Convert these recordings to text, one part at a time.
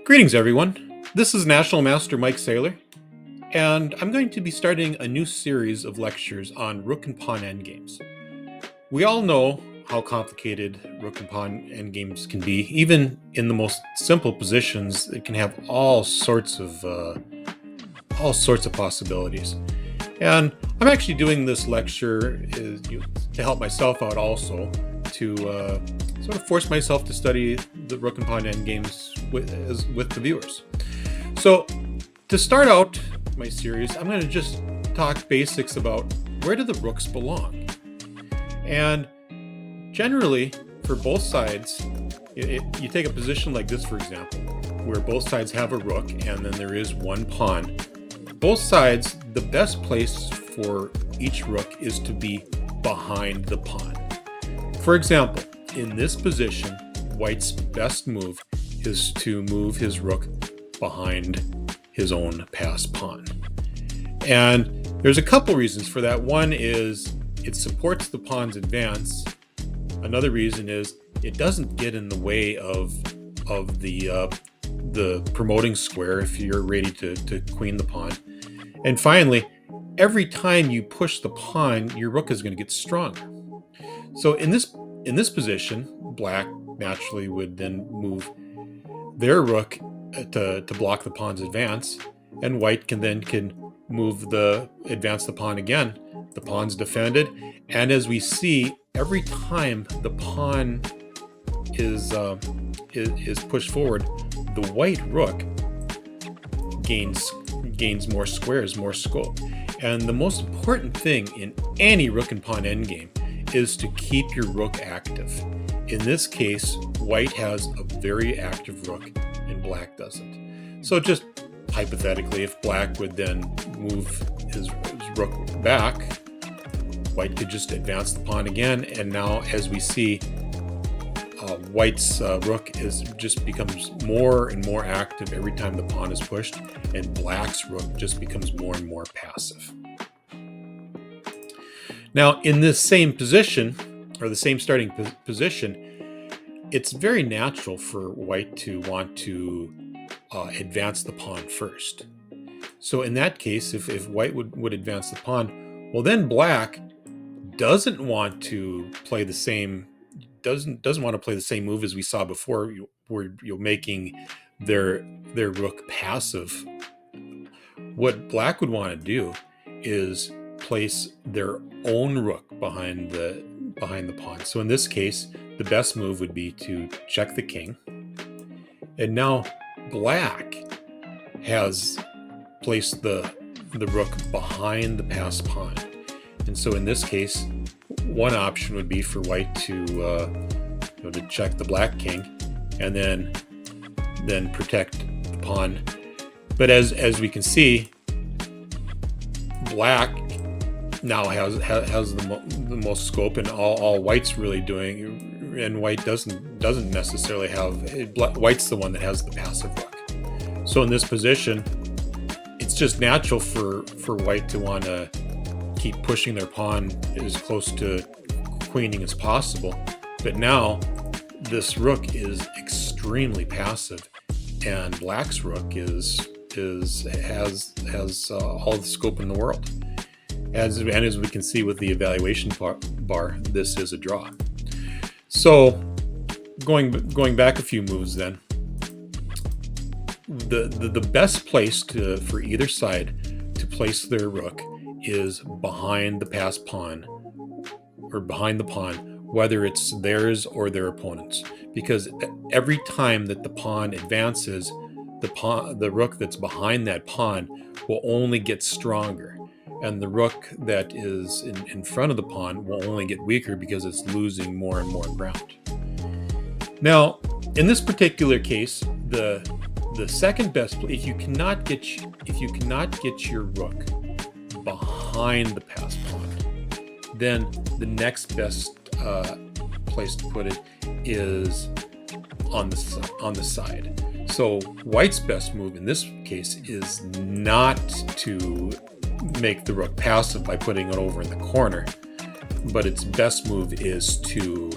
Greetings, everyone. This is National Master Mike Saylor, and I'm going to be starting a new series of lectures on Rook and Pawn endgames. We all know how complicated Rook and Pawn endgames can be. Even in the most simple positions, it can have all sorts of possibilities. And I'm actually doing this lecture to help myself out, also to sort of force myself to study the Rook and Pawn endgames with the viewers. So to start out my series, I'm going to just talk basics about where do the rooks belong. And generally, for both sides, you take a position like this, for example, where both sides have a rook and then there is one pawn. Both sides, the best place for each rook is to be behind the pawn. For example, in this position, White's best move is to move his rook behind his own passed pawn. And there's a couple reasons for that. One is it supports the pawn's advance. Another reason is it doesn't get in the way of the promoting square if you're ready to queen the pawn. And finally, every time you push the pawn, your rook is going to get stronger. So in this position, Black naturally would then move their rook to block the pawn's advance, and White can advance the pawn again. The pawn's defended, and as we see, every time the pawn is pushed forward, the white rook gains more squares, more scope. And the most important thing in any rook and pawn endgame is to keep your rook active. In this case, White has a very active rook and Black doesn't. So just hypothetically, if Black would then move his rook back, White could just advance the pawn again, and now, as we see, White's rook becomes more and more active every time the pawn is pushed, and Black's rook just becomes more and more passive. Now, in this same position, or the same starting position, it's very natural for White to want to advance the pawn first. So in that case, if White would advance the pawn, well, then Black doesn't want to play the same move as we saw before, where you're making their rook passive. What Black would want to do is place their own rook behind the pawn. So in this case, the best move would be to check the king. And now Black has placed the rook behind the passed pawn. And so in this case, one option would be for White to check the Black king and then protect the pawn. But as we can see, Black now has the most scope, and all White's really doing, and White doesn't necessarily have. White's the one that has the passive rook. So in this position, it's just natural for White to want to keep pushing their pawn as close to queening as possible. But now this rook is extremely passive, and Black's rook has all the scope in the world. As we can see with the evaluation bar, this is a draw. So going back a few moves, then the best place for either side to place their rook is behind the passed pawn, or behind the pawn, whether it's theirs or their opponent's, because every time that the pawn advances, the rook that's behind that pawn will only get stronger, and the rook that is in front of the pawn will only get weaker because it's losing more and more ground. Now, in this particular case, the second best, if you cannot get your rook behind the passed pawn, then the next best place to put it is on the side. So White's best move in this case is not to make the rook passive by putting it over in the corner, but its best move is to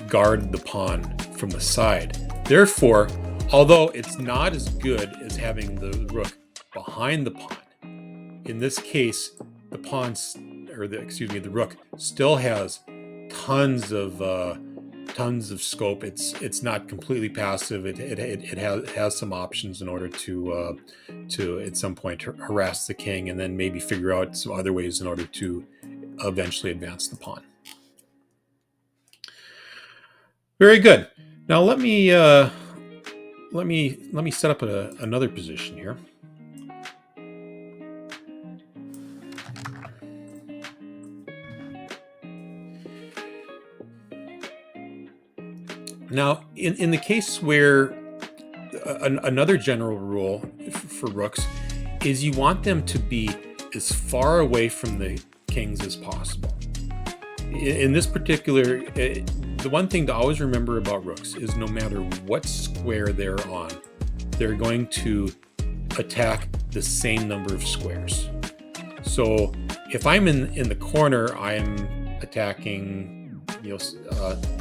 guard the pawn from the side. Therefore, although it's not as good as having the rook behind the pawn, in this case, the the rook still has tons of scope. It's not completely passive. It has some options in order to at some point harass the king, and then maybe figure out some other ways in order to eventually advance the pawn. Very good. Now let me set up another position here. Now, in the case where another general rule for rooks is you want them to be as far away from the kings as possible. In this particular, the one thing to always remember about rooks is no matter what square they're on, they're going to attack the same number of squares. So if I'm in the corner, I'm attacking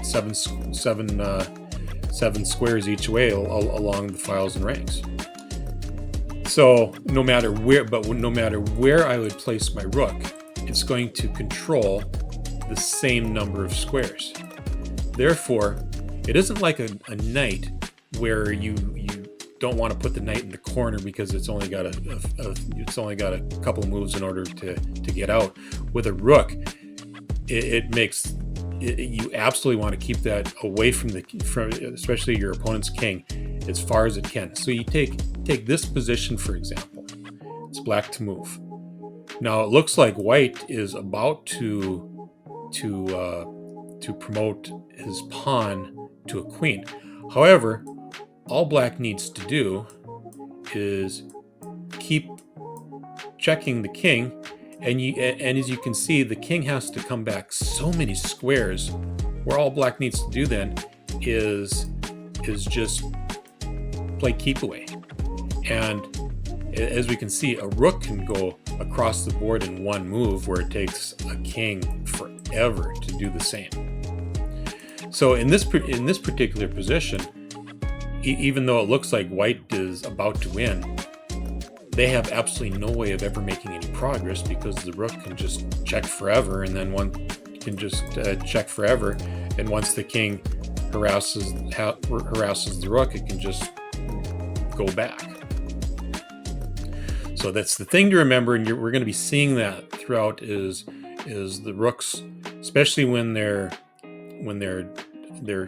seven squares each way along the files and ranks. So no matter where I would place my rook, it's going to control the same number of squares. Therefore, it isn't like a knight where you don't want to put the knight in the corner because it's only got a couple moves in order to get out. With a rook, you absolutely want to keep that away from especially your opponent's king as far as it can. So you take this position, for example. It's black to move. Now it looks like white is about to promote his pawn to a queen. However, all black needs to do is keep checking the king, and as you can see, the king has to come back so many squares, where all black needs to do then is just play keep away. And as we can see, a rook can go across the board in one move, where it takes a king forever to do the same. So in this particular position, even though it looks like white is about to win, they have absolutely no way of ever making any progress, because the rook can just check forever, and then one can just check forever, and once the king harasses the rook, it can just go back. So that's the thing to remember, and we're going to be seeing that throughout is the rooks, especially when they're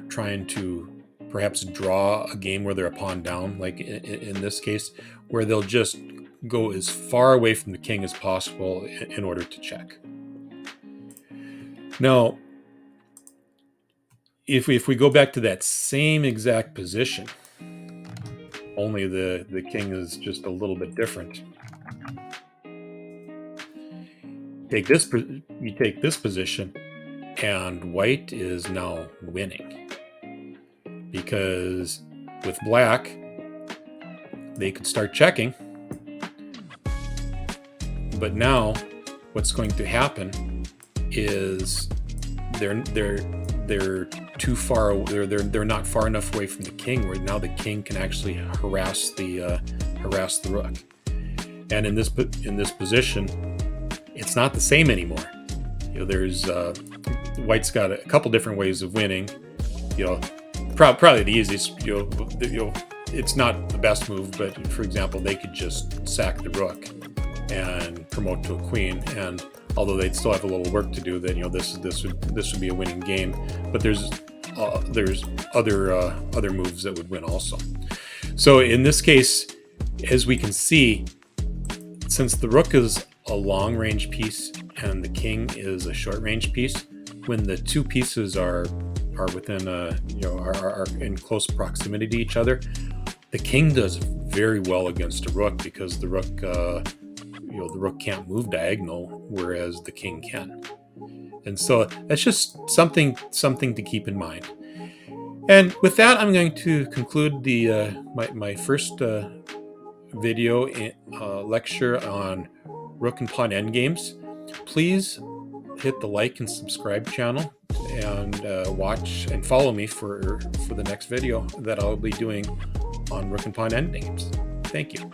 trying to perhaps draw a game where they're a pawn down, like in this case, where they'll just go as far away from the king as possible in order to check. Now, if we go back to that same exact position, only the king is just a little bit different. You take this position, and white is now winning, because with black, they could start checking, but now what's going to happen is they're too far. They're not far enough away from the king, where now the king can actually harass the rook. And in this position, it's not the same anymore. There's white's got a couple different ways of winning. Probably the easiest. It's not the best move, but for example, they could just sack the rook and promote to a queen, and although they'd still have a little work to do, then this would be a winning game. But there's other moves that would win also. So in this case, as we can see, since the rook is a long range piece and the king is a short range piece, when the two pieces are within are in close proximity to each other, the king does very well against a rook, because the rook the rook can't move diagonal, whereas the king can. And so that's just something to keep in mind. And with that, I'm going to conclude the my first video lecture on Rook and Pawn endgames. Please hit the like and subscribe channel and watch and follow me for the next video that I'll be doing on Rook and Pawn endgames. Thank you.